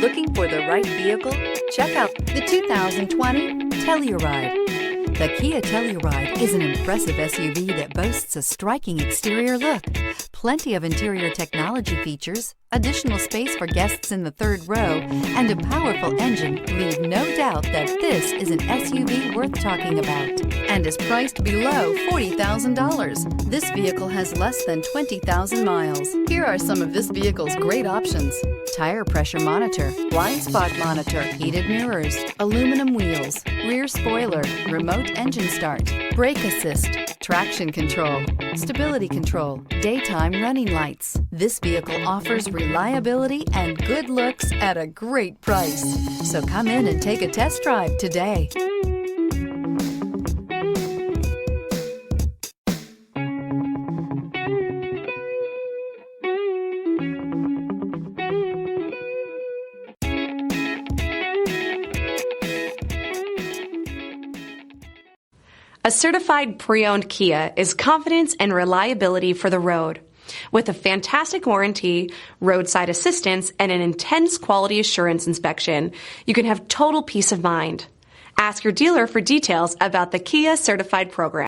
Looking for the right vehicle? Check out the 2020 Telluride. The Kia Telluride is an impressive SUV that boasts a striking exterior look, plenty of interior technology features, additional space for guests in the third row, and a powerful engine leave no doubt that this is an SUV worth talking about and is priced below $40,000. This vehicle has less than 20,000 miles. Here are some of this vehicle's great options: tire pressure monitor, blind spot monitor, heated mirrors, aluminum wheels, rear spoiler, remote engine start, brake assist, traction control, stability control, daytime running lights. This vehicle offers reliability and good looks at a great price. So come in and take a test drive today. A certified pre-owned Kia is confidence and reliability for the road. With a fantastic warranty, roadside assistance, and an intense quality assurance inspection, you can have total peace of mind. Ask your dealer for details about the Kia Certified program.